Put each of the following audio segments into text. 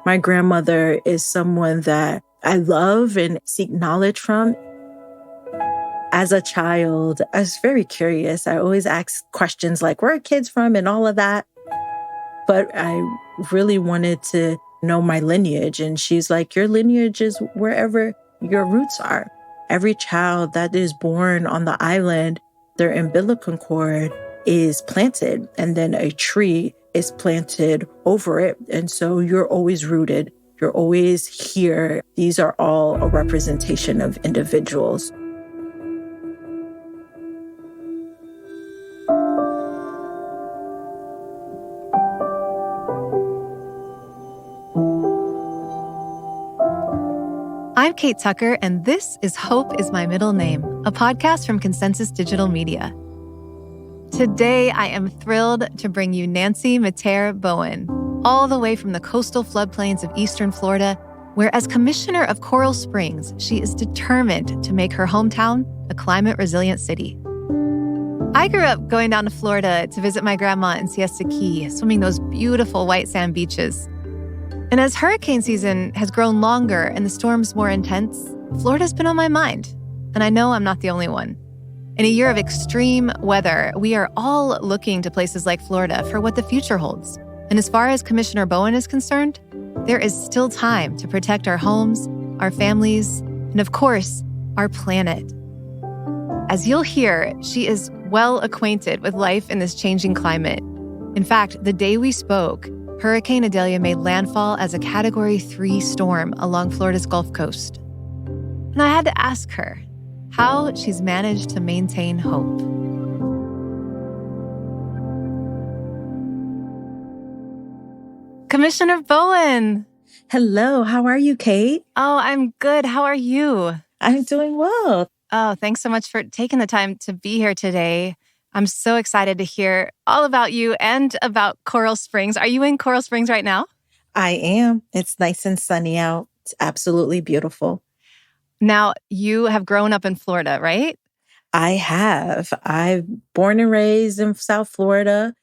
My grandmother is someone that I love and seek knowledge from. As a child, I was very curious. I always asked questions like, where are kids from and all of that. But I really wanted to know my lineage. And she's like, your lineage is wherever your roots are. Every child that is born on the island, their umbilical cord is planted, and then a tree is planted over it. And so you're always rooted. You're always here. These are all a representation of individuals. I'm Kate Tucker, and this is Hope is My Middle Name, a podcast from Consensus Digital Media. Today, I am thrilled to bring you Nancy Metayer Bowen, all the way from the coastal floodplains of eastern Florida, where as commissioner of Coral Springs, she is determined to make her hometown a climate-resilient city. I grew up going down to Florida to visit my grandma in Siesta Key, swimming those beautiful white sand beaches. And as hurricane season has grown longer and the storms more intense, Florida's been on my mind. And I know I'm not the only one. In a year of extreme weather, we are all looking to places like Florida for what the future holds. And as far as Commissioner Bowen is concerned, there is still time to protect our homes, our families, and of course, our planet. As you'll hear, she is well acquainted with life in this changing climate. In fact, the day we spoke, Hurricane Idalia made landfall as a Category 3 storm along Florida's Gulf Coast. And I had to ask her how she's managed to maintain hope. Commissioner Bowen. Hello, how are you, Kate? Oh, I'm good. How are you? I'm doing well. Oh, thanks so much for taking the time to be here today. I'm so excited to hear all about you and about Coral Springs. Are you in Coral Springs right now? I am. It's nice and sunny out. It's absolutely beautiful. Now, you have grown up in Florida, right? I have. I'm born and raised in South Florida.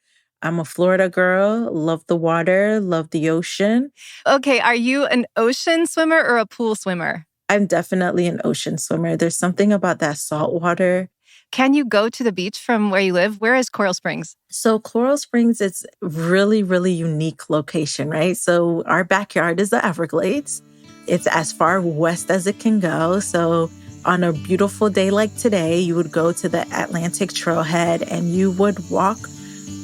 I'm a Florida girl, love the water, love the ocean. Okay, are you an ocean swimmer or a pool swimmer? I'm definitely an ocean swimmer. There's something about that salt water. Can you go to the beach from where you live? Where is Coral Springs? So Coral Springs, it's really, really unique location, right? So our backyard is the Everglades. It's as far west as it can go. So on a beautiful day like today, you would go to the Atlantic Trailhead and you would walk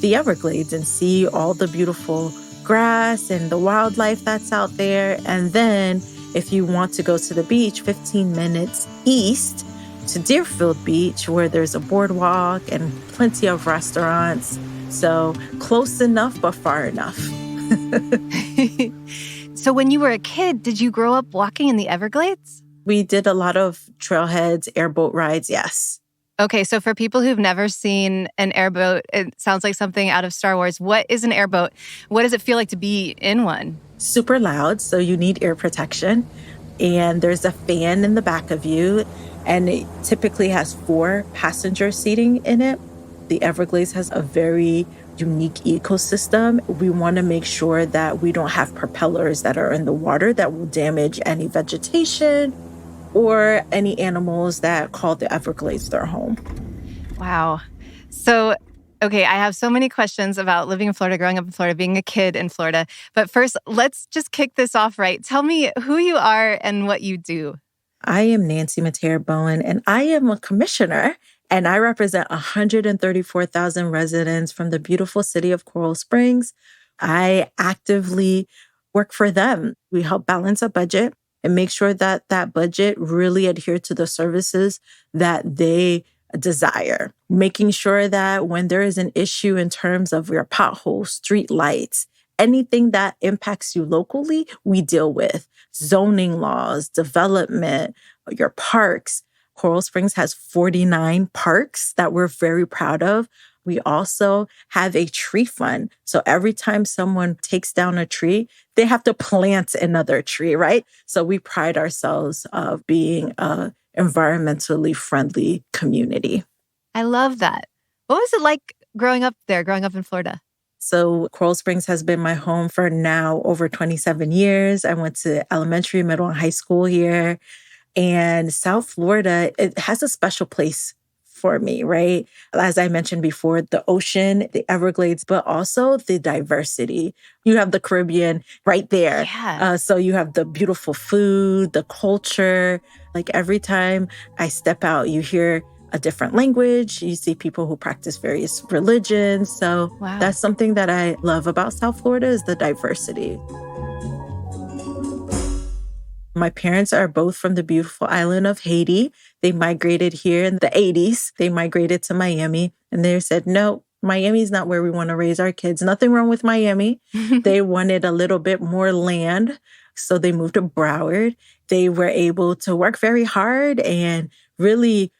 the Everglades and see all the beautiful grass and the wildlife that's out there. And then if you want to go to the beach, 15 minutes east to Deerfield Beach, where there's a boardwalk and plenty of restaurants. So close enough, but far enough. So when you were a kid, did you grow up walking in the Everglades? We did a lot of trailheads, airboat rides, yes. Okay, so for people who've never seen an airboat, it sounds like something out of Star Wars. What is an airboat? What does it feel like to be in one? Super loud, so you need ear protection. And there's a fan in the back of you. And it typically has 4 passenger seating in it. The Everglades has a very unique ecosystem. We want to make sure that we don't have propellers that are in the water that will damage any vegetation or any animals that call the Everglades their home. Wow. So, okay, I have so many questions about living in Florida, growing up in Florida, being a kid in Florida. But first, let's just kick this off right. Tell me who you are and what you do. I am Nancy Metayer Bowen, and I am a commissioner, and I represent 134,000 residents from the beautiful city of Coral Springs. I actively work for them. We help balance a budget and make sure that that budget really adheres to the services that they desire. Making sure that when there is an issue in terms of your potholes, street lights, anything that impacts you locally, we deal with. Zoning laws, development, your parks. Coral Springs has 49 parks that we're very proud of. We also have a tree fund. So every time someone takes down a tree, they have to plant another tree, right? So we pride ourselves of being an environmentally friendly community. I love that. What was it like growing up there, growing up in Florida? So Coral Springs has been my home for now over 27 years. I went to elementary, middle, and high school here. And South Florida, it has a special place for me, right? As I mentioned before, the ocean, the Everglades, but also the diversity. You have the Caribbean right there. Yeah. So you have the beautiful food, the culture. Like every time I step out, you hear a different language. You see people who practice various religions. So Wow. that's something that I love about South Florida is the diversity. My parents are both from the beautiful island of Haiti. They migrated here in the 80s. They migrated to Miami and they said, no, Miami's not where we want to raise our kids. Nothing wrong with Miami. They wanted a little bit more land. So they moved to Broward. They were able to work very hard and really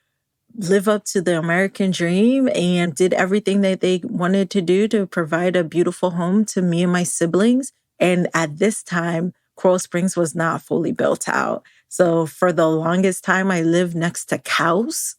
live up to the American dream and did everything that they wanted to do to provide a beautiful home to me and my siblings. And at this time, Coral Springs was not fully built out. So for the longest time, I lived next to cows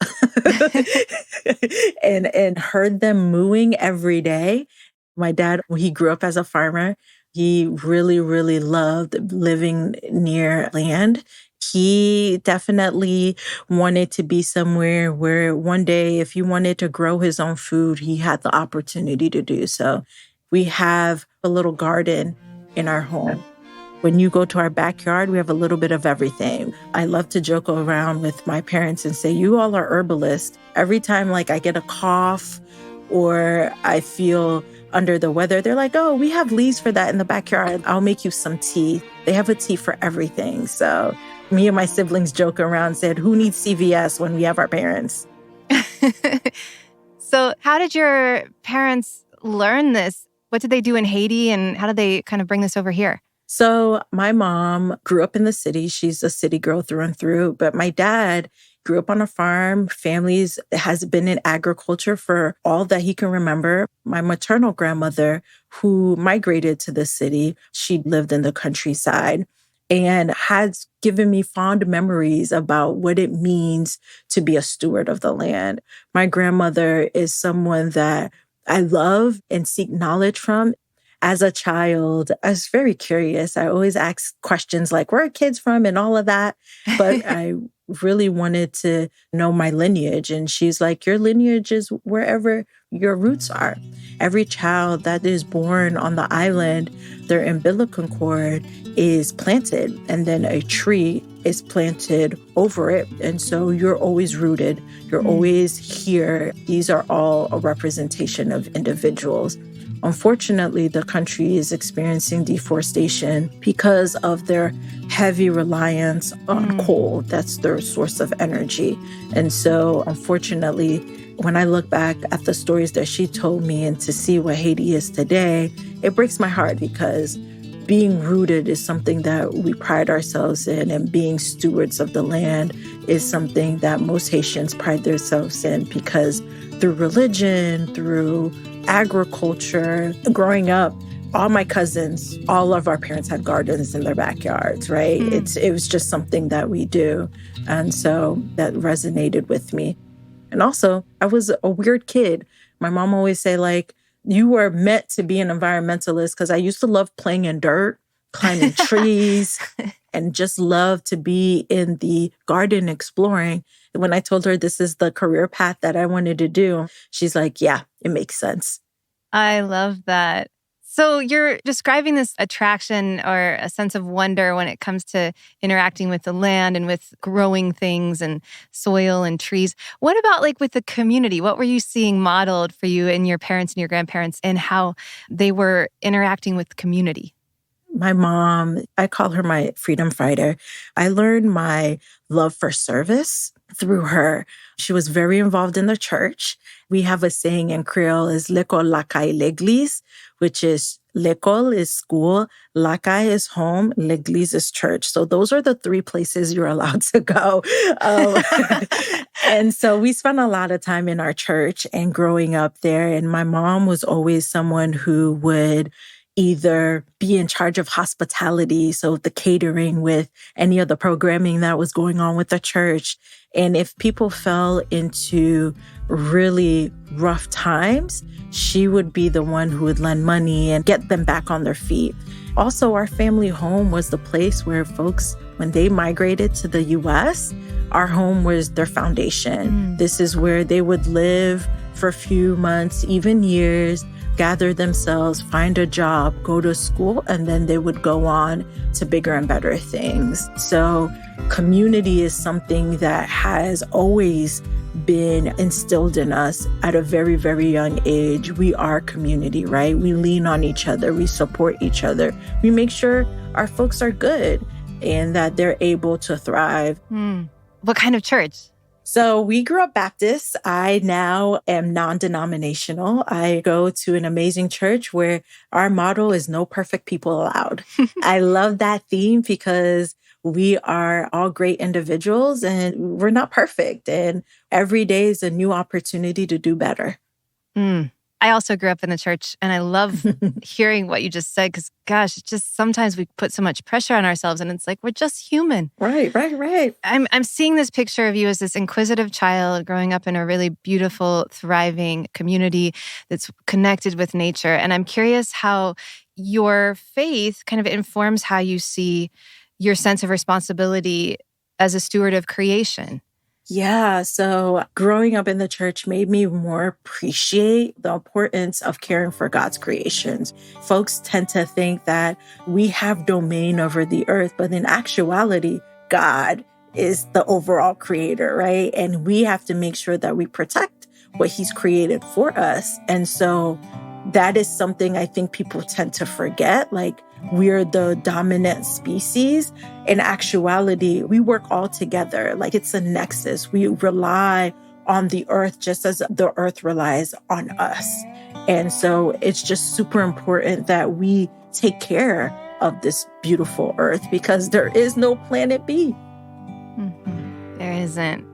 and heard them mooing every day. My dad, he grew up as a farmer. He really, really loved living near land. He definitely wanted to be somewhere where one day, if he wanted to grow his own food, he had the opportunity to do so. We have a little garden in our home. When you go to our backyard, we have a little bit of everything. I love to joke around with my parents and say, you all are herbalists. Every time like I get a cough or I feel under the weather, they're like, oh, we have leaves for that in the backyard. I'll make you some tea. They have a tea for everything. So me and my siblings joke around and said, who needs CVS when we have our parents? So how did your parents learn this? What did they do in Haiti and how did they kind of bring this over here? So my mom grew up in the city. She's a city girl through and through. But my dad grew up on a farm. Families has been in agriculture for all that he can remember. My maternal grandmother, who migrated to the city, she lived in the countryside and has given me fond memories about what it means to be a steward of the land. My grandmother is someone that I love and seek knowledge from. As a child, I was very curious. I always asked questions like, where are kids from and all of that. But I really wanted to know my lineage. And she's like, your lineage is wherever your roots are. Every child that is born on the island, their umbilical cord is planted and then a tree is planted over it. And so you're always rooted. You're always here. These are all a representation of individuals. Unfortunately, the country is experiencing deforestation because of their heavy reliance on coal. That's their source of energy. And so, unfortunately, when I look back at the stories that she told me and to see what Haiti is today, it breaks my heart because being rooted is something that we pride ourselves in, and being stewards of the land is something that most Haitians pride themselves in because through religion, through agriculture, growing up, all my cousins, all of our parents had gardens in their backyards, right? It was just something that we do. And so that resonated with me. And also, I was a weird kid. My mom always say, like, you were meant to be an environmentalist because I used to love playing in dirt, climbing trees, and just love to be in the garden exploring. When I told her this is the career path that I wanted to do, she's like, yeah, it makes sense. I love that. So you're describing this attraction or a sense of wonder when it comes to interacting with the land and with growing things and soil and trees. What about like with the community? What were you seeing modeled for you and your parents and your grandparents and how they were interacting with the community? My mom, I call her my freedom fighter. I learned my love for service through her. She was very involved in the church. We have a saying in Creole is l'école, la caille, l'église, which is l'école is school, la caille is home, l'église is church. So those are the three places you're allowed to go. And so we spent a lot of time in our church and growing up there. And my mom was always someone who would either be in charge of hospitality, so the catering with any of the programming that was going on with the church. And if people fell into really rough times, she would be the one who would lend money and get them back on their feet. Also, our family home was the place where folks, when they migrated to the U.S., our home was their foundation. This is where they would live for a few months, even years, gather themselves, find a job, go to school, and then they would go on to bigger and better things. So community is something that has always been instilled in us at a very, very young age. We are community, right? We lean on each other. We support each other. We make sure our folks are good and that they're able to thrive. What kind of church? So we grew up Baptist. I now am non-denominational. I go to an amazing church where our motto is no perfect people allowed. I love that theme because we are all great individuals and we're not perfect. And every day is a new opportunity to do better. I also grew up in the church and I love hearing what you just said because, gosh, it's just sometimes we put so much pressure on ourselves and it's like, we're just human. Right. I'm seeing this picture of you as this inquisitive child growing up in a really beautiful, thriving community that's connected with nature. And I'm curious how your faith kind of informs how you see your sense of responsibility as a steward of creation. Yeah, so growing up in the church made me more appreciate the importance of caring for God's creations. Folks tend to think that we have domain over the earth, but in actuality, God is the overall creator, right? And we have to make sure that we protect what he's created for us. And so that is something I think people tend to forget. Like, we're the dominant species. In actuality, we work all together. Like, it's a nexus. We rely on the earth just as the earth relies on us. And so it's just super important that we take care of this beautiful earth because there is no planet B. There isn't.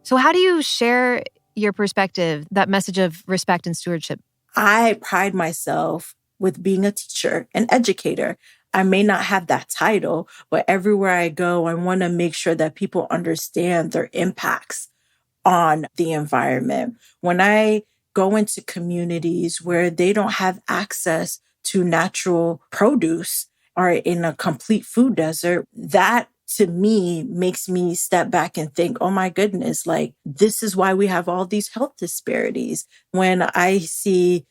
So how do you share your perspective, that message of respect and stewardship? I pride myself with being a teacher, an educator. I may not have that title, but everywhere I go, I want to make sure that people understand their impacts on the environment. When I go into communities where they don't have access to natural produce or in a complete food desert, that to me makes me step back and think, oh my goodness, like this is why we have all these health disparities. When I see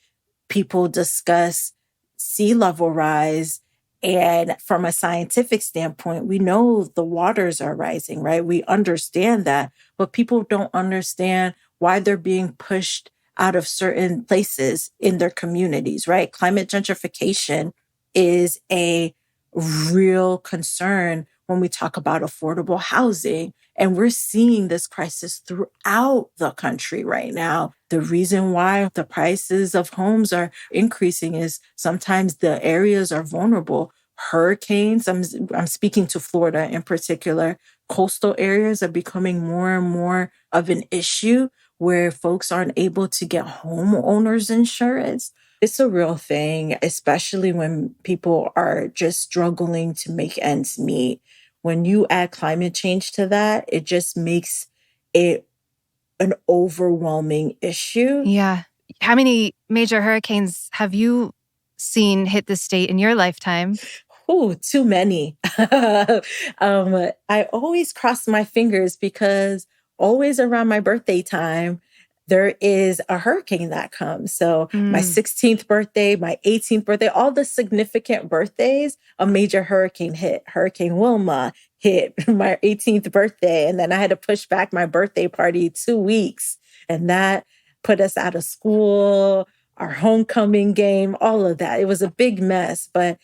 people discuss sea level rise, and from a scientific standpoint, we know the waters are rising, right? We understand that, but people don't understand why they're being pushed out of certain places in their communities, right? Climate gentrification is a real concern when we talk about affordable housing. And we're seeing this crisis throughout the country right now. The reason why the prices of homes are increasing is sometimes the areas are vulnerable. Hurricanes, I'm speaking to Florida in particular, coastal areas are becoming more and more of an issue where folks aren't able to get homeowners insurance. It's a real thing, especially when people are just struggling to make ends meet. When you add climate change to that, it just makes it an overwhelming issue. Yeah. How many major hurricanes have you seen hit the state in your lifetime? Oh, too many. I always cross my fingers because always around my birthday time, there is a hurricane that comes. So my 16th birthday, my 18th birthday, all the significant birthdays, a major hurricane hit. Hurricane Wilma hit my 18th birthday. And then I had to push back my birthday party 2 weeks. And that put us out of school, our homecoming game, all of that. It was a big mess. But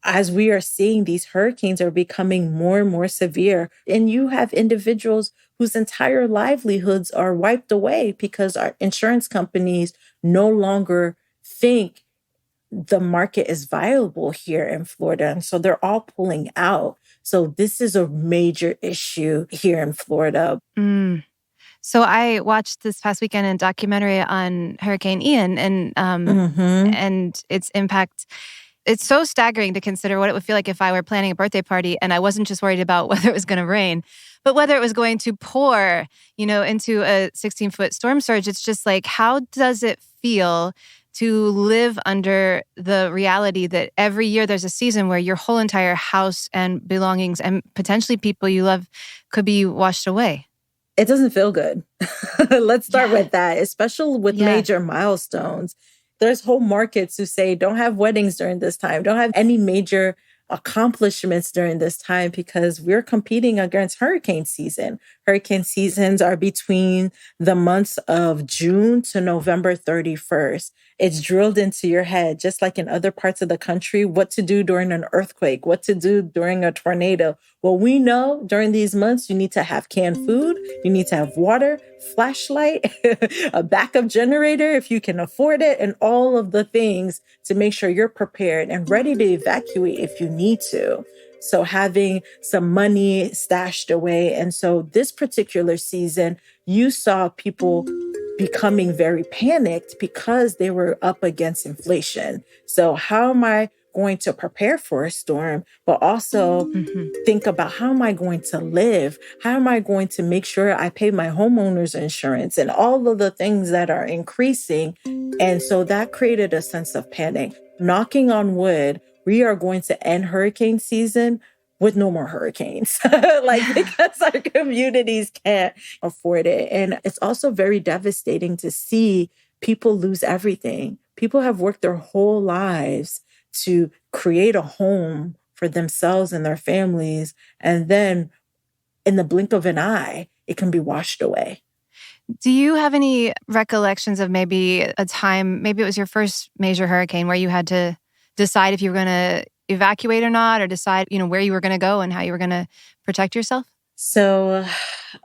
as we are seeing, these hurricanes are becoming more and more severe. And you have individuals whose entire livelihoods are wiped away because our insurance companies no longer think the market is viable here in Florida. And so they're all pulling out. So this is a major issue here in Florida. So I watched this past weekend a documentary on Hurricane Ian and its impact. It's so staggering to consider what it would feel like if I were planning a birthday party and I wasn't just worried about whether it was going to rain, but whether it was going to pour, into a 16-foot storm surge. It's just like, how does it feel to live under the reality that every year there's a season where your whole entire house and belongings and potentially people you love could be washed away? It doesn't feel good. Let's start with that, especially with major milestones. There's whole markets who say, don't have weddings during this time, don't have any major accomplishments during this time because we're competing against hurricane season. Hurricane seasons are between the months of June to November 31st. It's drilled into your head, just like in other parts of the country, what to do during an earthquake, what to do during a tornado. Well, we know during these months, you need to have canned food, you need to have water, flashlight, a backup generator if you can afford it, and all of the things to make sure you're prepared and ready to evacuate if you need to. So having some money stashed away. And so this particular season, you saw people becoming very panicked because they were up against inflation. So how am I going to prepare for a storm, but also think about how am I going to live? How am I going to make sure I pay my homeowner's insurance and all of the things that are increasing? And so that created a sense of panic. Knocking on wood, we are going to end hurricane season with no more hurricanes, because our communities can't afford it. And it's also very devastating to see people lose everything. People have worked their whole lives to create a home for themselves and their families. And then in the blink of an eye, it can be washed away. Do you have any recollections of maybe a time, maybe it was your first major hurricane where you had to decide if you were going to evacuate or not, or decide, where you were going to go and how you were going to protect yourself? So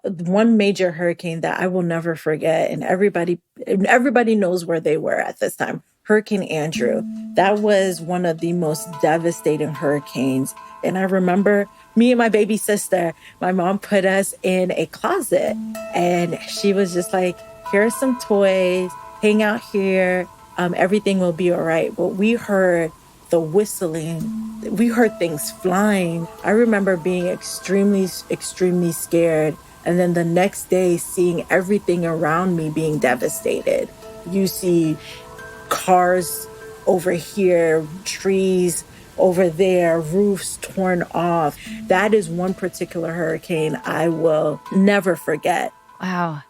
one major hurricane that I will never forget, and everybody knows where they were at this time, Hurricane Andrew. That was one of the most devastating hurricanes. And I remember me and my baby sister, my mom put us in a closet and she was just like, here are some toys, hang out here. Everything will be all right. But we heard the whistling, we heard things flying. I remember being extremely, extremely scared. And then the next day, seeing everything around me being devastated. You see cars over here, trees over there, roofs torn off. That is one particular hurricane I will never forget. Wow.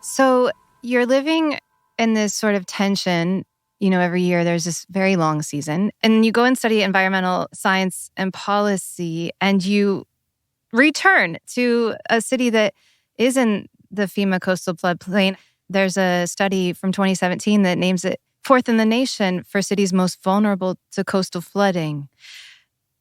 So you're living in this sort of tension. Every year there's this very long season, and you go and study environmental science and policy, and you return to a city that is in the FEMA coastal floodplain. There's a study from 2017 that names it fourth in the nation for cities most vulnerable to coastal flooding.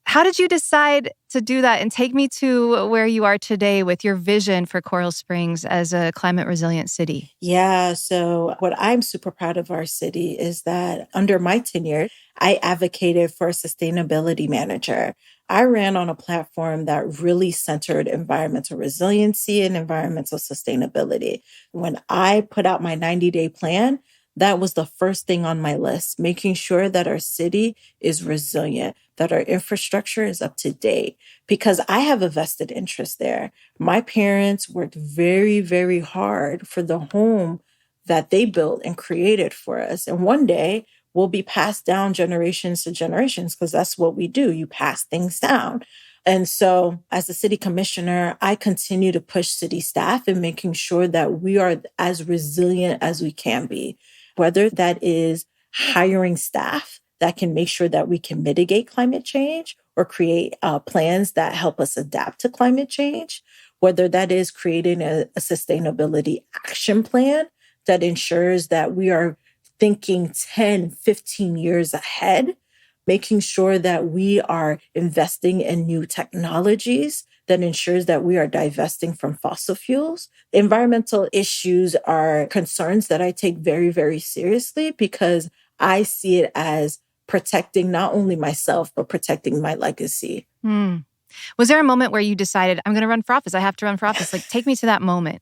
How did you decide to do that? And take me to where you are today with your vision for Coral Springs as a climate resilient city. Yeah, so what I'm super proud of our city is that under my tenure, I advocated for a sustainability manager. I ran on a platform that really centered environmental resiliency and environmental sustainability. When I put out my 90-day plan, that was the first thing on my list, making sure that our city is resilient, that our infrastructure is up to date, because I have a vested interest there. My parents worked very, very hard for the home that they built and created for us. And one day will be passed down generations to generations, because that's what we do. You pass things down. And so as a city commissioner, I continue to push city staff in making sure that we are as resilient as we can be, whether that is hiring staff that can make sure that we can mitigate climate change or create plans that help us adapt to climate change, whether that is creating a sustainability action plan that ensures that we are thinking 10, 15 years ahead, making sure that we are investing in new technologies that ensures that we are divesting from fossil fuels. Environmental issues are concerns that I take very, very seriously, because I see it as protecting not only myself, but protecting my legacy. Was there a moment where you decided, I'm going to run for office? I have to run for office. Take me to that moment.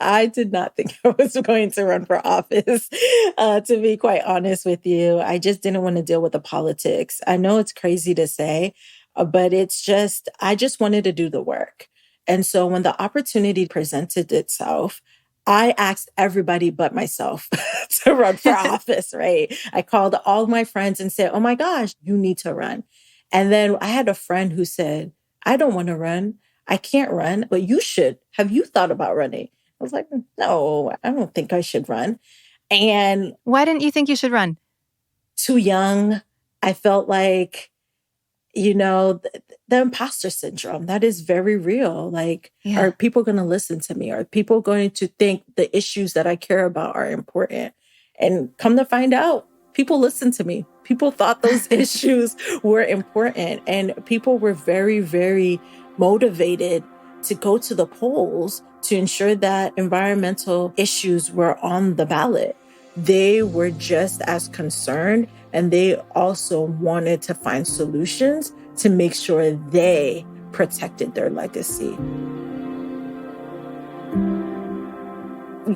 I did not think I was going to run for office, to be quite honest with you. I just didn't want to deal with the politics. I know it's crazy to say, but I just wanted to do the work. And so when the opportunity presented itself, I asked everybody but myself to run for office, right? I called all my friends and said, oh my gosh, you need to run. And then I had a friend who said, I don't want to run. I can't run, but you should. Have you thought about running? I was like, no, I don't think I should run. And Why didn't you think you should run? too young. I felt like, the imposter syndrome, that is very real. Like, are people going to listen to me? Are people going to think the issues that I care about are important? And come to find out, people listened to me. People thought those issues were important. And people were very, very motivated to go to the polls to ensure that environmental issues were on the ballot. They were just as concerned, and they also wanted to find solutions to make sure they protected their legacy.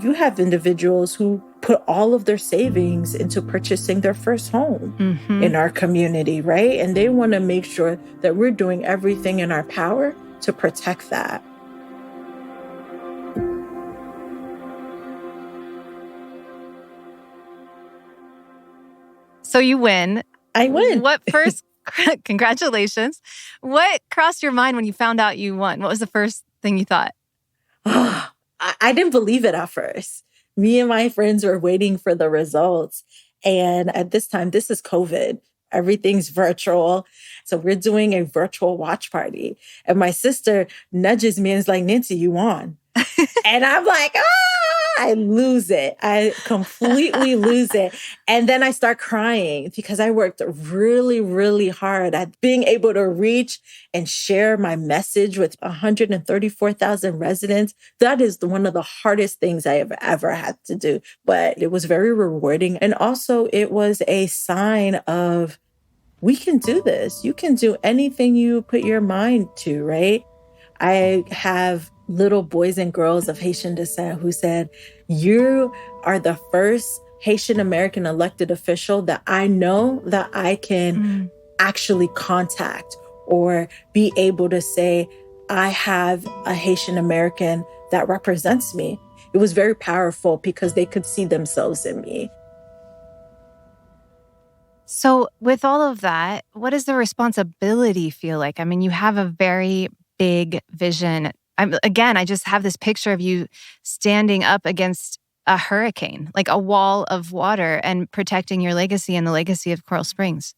You have individuals who put all of their savings into purchasing their first home in our community, right? And they want to make sure that we're doing everything in our power to protect that. So you win. I win. Congratulations. What crossed your mind when you found out you won? What was the first thing you thought? I didn't believe it at first. Me and my friends were waiting for the results. And at this time, this is COVID. Everything's virtual. So we're doing a virtual watch party. And my sister nudges me and is like, Nancy, you won. And I'm like, I lose it. I completely lose it. And then I start crying because I worked really, really hard at being able to reach and share my message with 134,000 residents. That is one of the hardest things I have ever had to do. But it was very rewarding. And also it was a sign of, we can do this. You can do anything you put your mind to, right? I have little boys and girls of Haitian descent who said, you are the first Haitian-American elected official that I know that I can actually contact or be able to say, I have a Haitian-American that represents me. It was very powerful because they could see themselves in me. So with all of that, what does the responsibility feel like? I mean, you have a very big vision. I just have this picture of you standing up against a hurricane, like a wall of water, and protecting your legacy and the legacy of Coral Springs.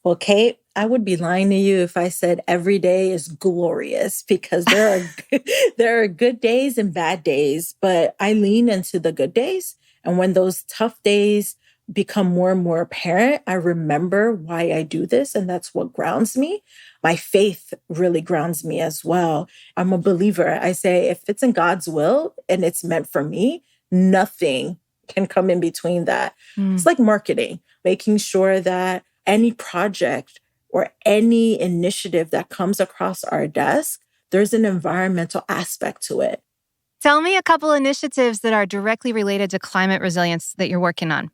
Well, Kate, I would be lying to you if I said every day is glorious, because there are good days and bad days, but I lean into the good days. And when those tough days become more and more apparent, I remember why I do this, and that's what grounds me. My faith really grounds me as well. I'm a believer. I say, if it's in God's will and it's meant for me, nothing can come in between that. It's like marketing, making sure that any project or any initiative that comes across our desk, there's an environmental aspect to it. Tell me a couple initiatives that are directly related to climate resilience that you're working on.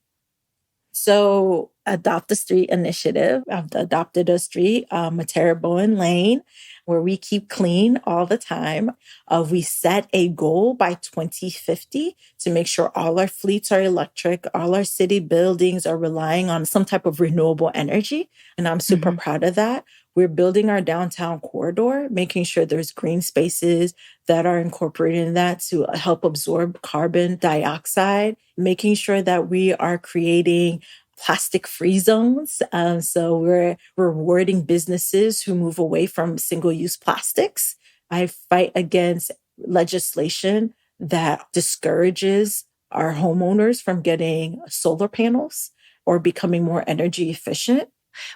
So Adopt a Street initiative. I've adopted a street, Metayer Bowen Lane, where we keep clean all the time. We set a goal by 2050 to make sure all our fleets are electric, all our city buildings are relying on some type of renewable energy. And I'm super proud of that. We're building our downtown corridor, making sure there's green spaces that are incorporated in that to help absorb carbon dioxide, making sure that we are creating plastic-free zones. So we're rewarding businesses who move away from single-use plastics. I fight against legislation that discourages our homeowners from getting solar panels or becoming more energy efficient.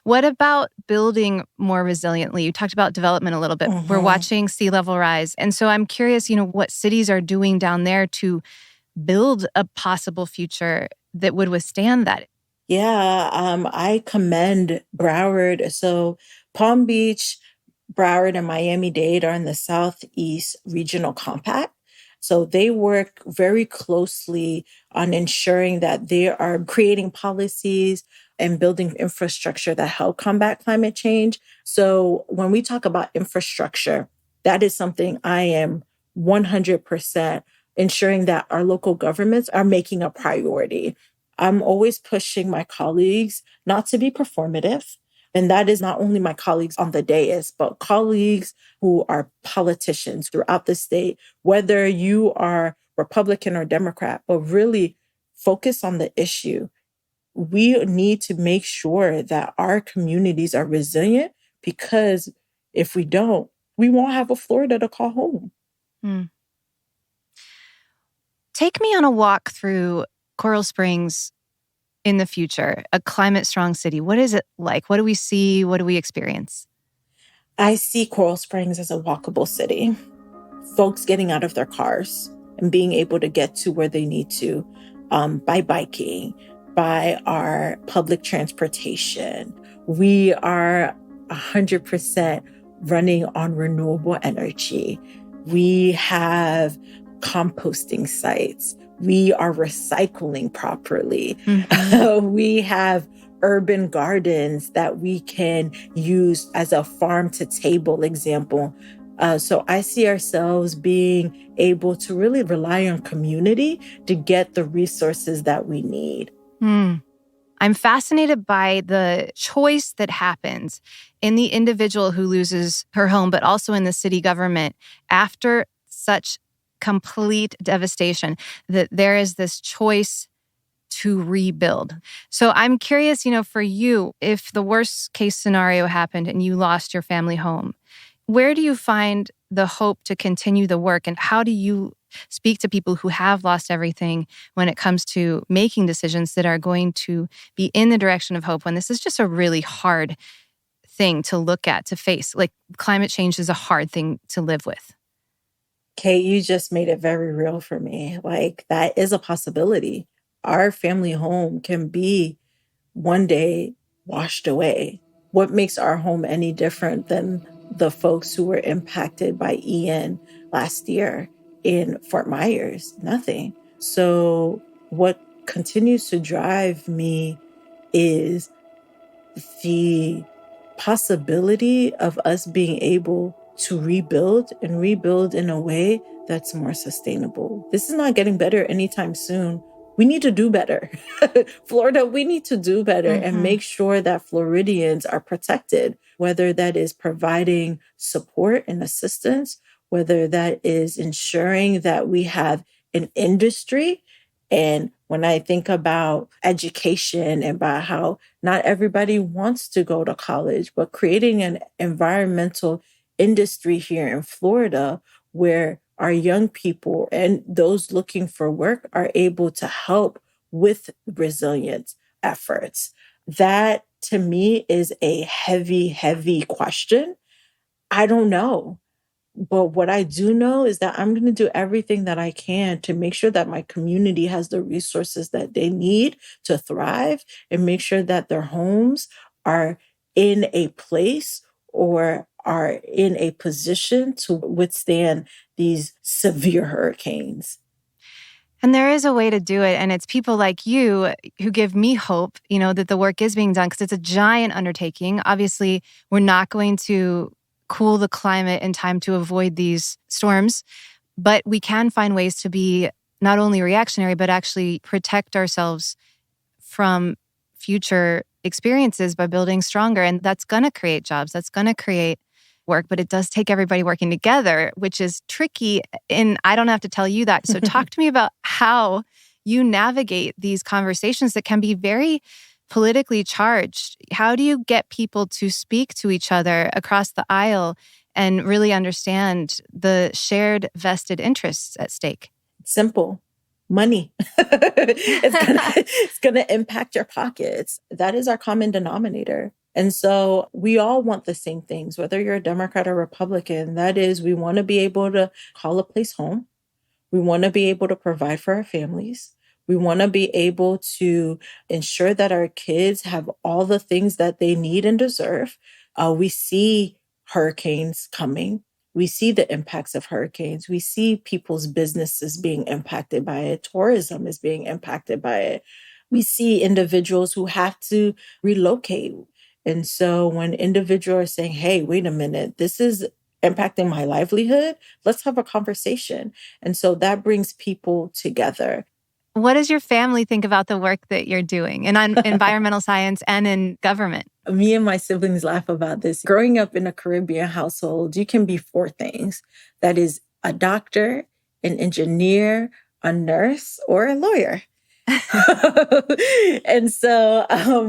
What about building more resiliently? You talked about development a little bit. We're watching sea level rise. And so I'm curious, what cities are doing down there to build a possible future that would withstand that. Yeah, I commend Broward. So Palm Beach, Broward, and Miami-Dade are in the Southeast Regional Compact. So they work very closely on ensuring that they are creating policies and building infrastructure that help combat climate change. So when we talk about infrastructure, that is something I am 100% ensuring that our local governments are making a priority. I'm always pushing my colleagues not to be performative. And that is not only my colleagues on the dais, but colleagues who are politicians throughout the state, whether you are Republican or Democrat, but really focus on the issue. We need to make sure that our communities are resilient, because if we don't, we won't have a Florida to call home. Mm. Take me on a walk through Coral Springs in the future, a climate strong city. What is it like? What do we see? What do we experience? I see Coral Springs as a walkable city. Folks getting out of their cars and being able to get to where they need to by biking, by our public transportation. We are 100% running on renewable energy. We have composting sites. We are recycling properly. Mm-hmm. We have urban gardens that we can use as a farm to table example. So I see ourselves being able to really rely on community to get the resources that we need. I'm fascinated by the choice that happens in the individual who loses her home, but also in the city government after such complete devastation, that there is this choice to rebuild. So I'm curious, for you, if the worst case scenario happened and you lost your family home, where do you find the hope to continue the work? And how do you speak to people who have lost everything when it comes to making decisions that are going to be in the direction of hope, when this is just a really hard thing to look at, to face? Like, climate change is a hard thing to live with. Kate, you just made it very real for me. Like, that is a possibility. Our family home can be one day washed away. What makes our home any different than the folks who were impacted by Ian last year in Fort Myers? Nothing. So what continues to drive me is the possibility of us being able to rebuild and rebuild in a way that's more sustainable. This is not getting better anytime soon. We need to do better. Florida, we need to do better and make sure that Floridians are protected, whether that is providing support and assistance, whether that is ensuring that we have an industry. And when I think about education and about how not everybody wants to go to college, but creating an environmental industry here in Florida where our young people and those looking for work are able to help with resilience efforts. That, to me, is a heavy, heavy question. I don't know. But what I do know is that I'm going to do everything that I can to make sure that my community has the resources that they need to thrive, and make sure that their homes are in a place or are in a position to withstand these severe hurricanes. And there is a way to do it. And it's people like you who give me hope, that the work is being done, because it's a giant undertaking. Obviously, we're not going to cool the climate in time to avoid these storms, but we can find ways to be not only reactionary, but actually protect ourselves from future experiences by building stronger. And that's going to create jobs. That's going to create work, but it does take everybody working together, which is tricky. And I don't have to tell you that. So talk to me about how you navigate these conversations that can be very politically charged. How do you get people to speak to each other across the aisle and really understand the shared vested interests at stake? Simple. Money. It's gonna impact your pockets. That is our common denominator. And so we all want the same things, whether you're a Democrat or Republican. That is, we want to be able to call a place home. We want to be able to provide for our families. We want to be able to ensure that our kids have all the things that they need and deserve. We see hurricanes coming. We see the impacts of hurricanes. We see people's businesses being impacted by it. Tourism is being impacted by it. We see individuals who have to relocate. And so when individuals are saying, hey, wait a minute, this is impacting my livelihood, let's have a conversation. And so that brings people together. What does your family think about the work that you're doing in environmental science and in government? Me and my siblings laugh about this. Growing up in a Caribbean household, you can be four things. That is a doctor, an engineer, a nurse, or a lawyer. And so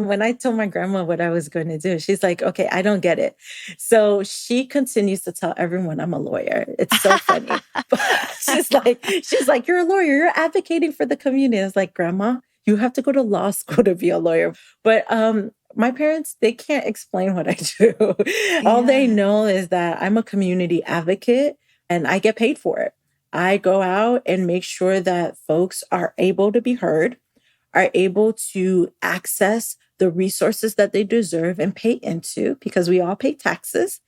when I told my grandma what I was going to do, she's like, okay, I don't get it. So she continues to tell everyone I'm a lawyer. It's so funny. she's like, you're a lawyer. You're advocating for the community. I was like, Grandma, you have to go to law school to be a lawyer. But my parents, they can't explain what I do. All they know is that I'm a community advocate and I get paid for it. I go out and make sure that folks are able to be heard, are able to access the resources that they deserve and pay into, because we all pay taxes,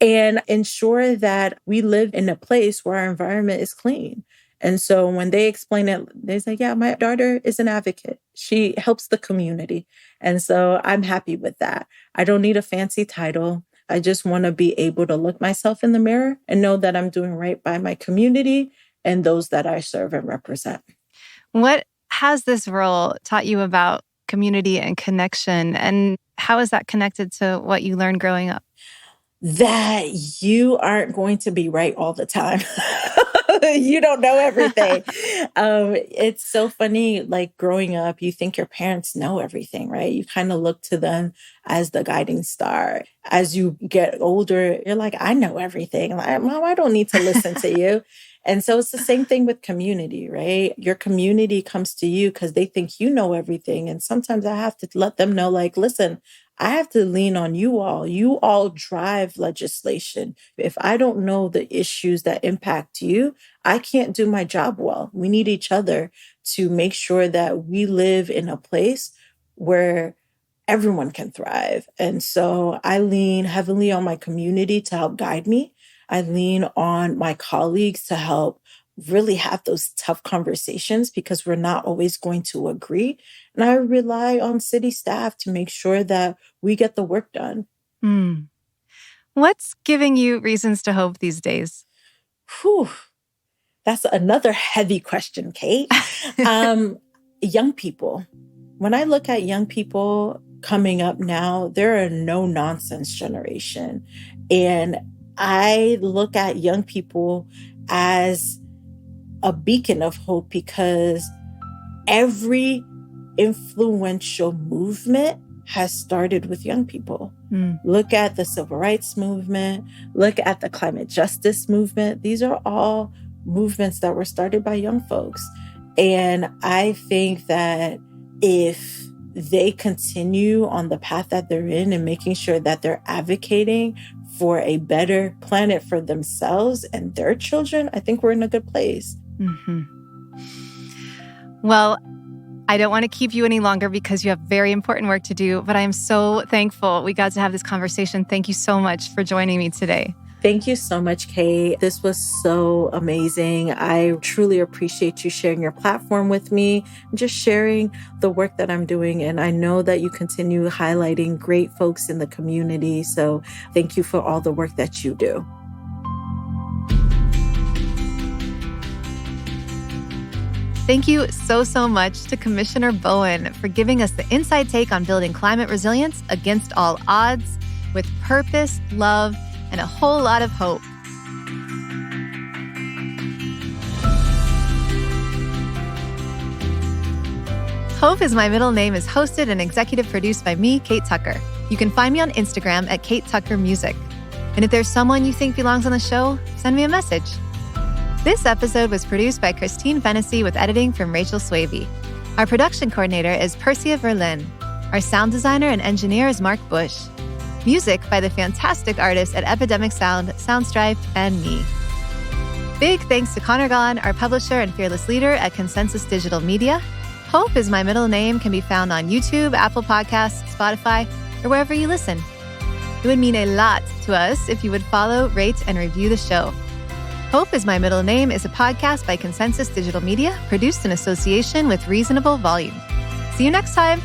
and ensure that we live in a place where our environment is clean. And so when they explain it, they say, yeah, my daughter is an advocate. She helps the community. And so I'm happy with that. I don't need a fancy title. I just want to be able to look myself in the mirror and know that I'm doing right by my community and those that I serve and represent. What has this role taught you about community and connection? And how is that connected to what you learned growing up? That you aren't going to be right all the time. You don't know everything. It's so funny, like growing up, you think your parents know everything, right? You kind of look to them as the guiding star. As you get older, you're like, I know everything. Like, Mom, I don't need to listen to you. And so it's the same thing with community, right? Your community comes to you because they think you know everything. And sometimes I have to let them know, like, listen, I have to lean on you all. You all drive legislation. If I don't know the issues that impact you, I can't do my job well. We need each other to make sure that we live in a place where everyone can thrive. And so I lean heavily on my community to help guide me. I lean on my colleagues to help really have those tough conversations because we're not always going to agree. And I rely on city staff to make sure that we get the work done. What's giving you reasons to hope these days? Whew. That's another heavy question, Kate. Young people. When I look at young people coming up now, they're a no-nonsense generation. And I look at young people as a beacon of hope because every influential movement has started with young people. Look at the civil rights movement, look at the climate justice movement. These are all movements that were started by young folks. And I think that if they continue on the path that they're in and making sure that they're advocating for a better planet for themselves and their children, I think we're in a good place. Well, I don't want to keep you any longer because you have very important work to do, but I am so thankful we got to have this conversation. Thank you so much for joining me today. Thank you so much, Kate. This was so amazing. I truly appreciate you sharing your platform with me and just sharing the work that I'm doing. And I know that you continue highlighting great folks in the community. So thank you for all the work that you do. Thank you so much to Commissioner Bowen for giving us the inside take on building climate resilience against all odds with purpose, love, and a whole lot of hope. Hope is My Middle Name is hosted and executive produced by me, Kate Tucker. You can find me on Instagram at Kate Tucker Music. And if there's someone you think belongs on the show, send me a message. This episode was produced by Christine Fennessy with editing from Rachel Swavey. Our production coordinator is Persia Verlin. Our sound designer and engineer is Mark Bush. Music by the fantastic artists at Epidemic Sound, Soundstripe, and me. Big thanks to Connor Gahn, our publisher and fearless leader at Consensus Digital Media. Hope is My Middle Name can be found on YouTube, Apple Podcasts, Spotify, or wherever you listen. It would mean a lot to us if you would follow, rate, and review the show. Hope is My Middle Name is a podcast by Consensus Digital Media, produced in association with Reasonable Volume. See you next time.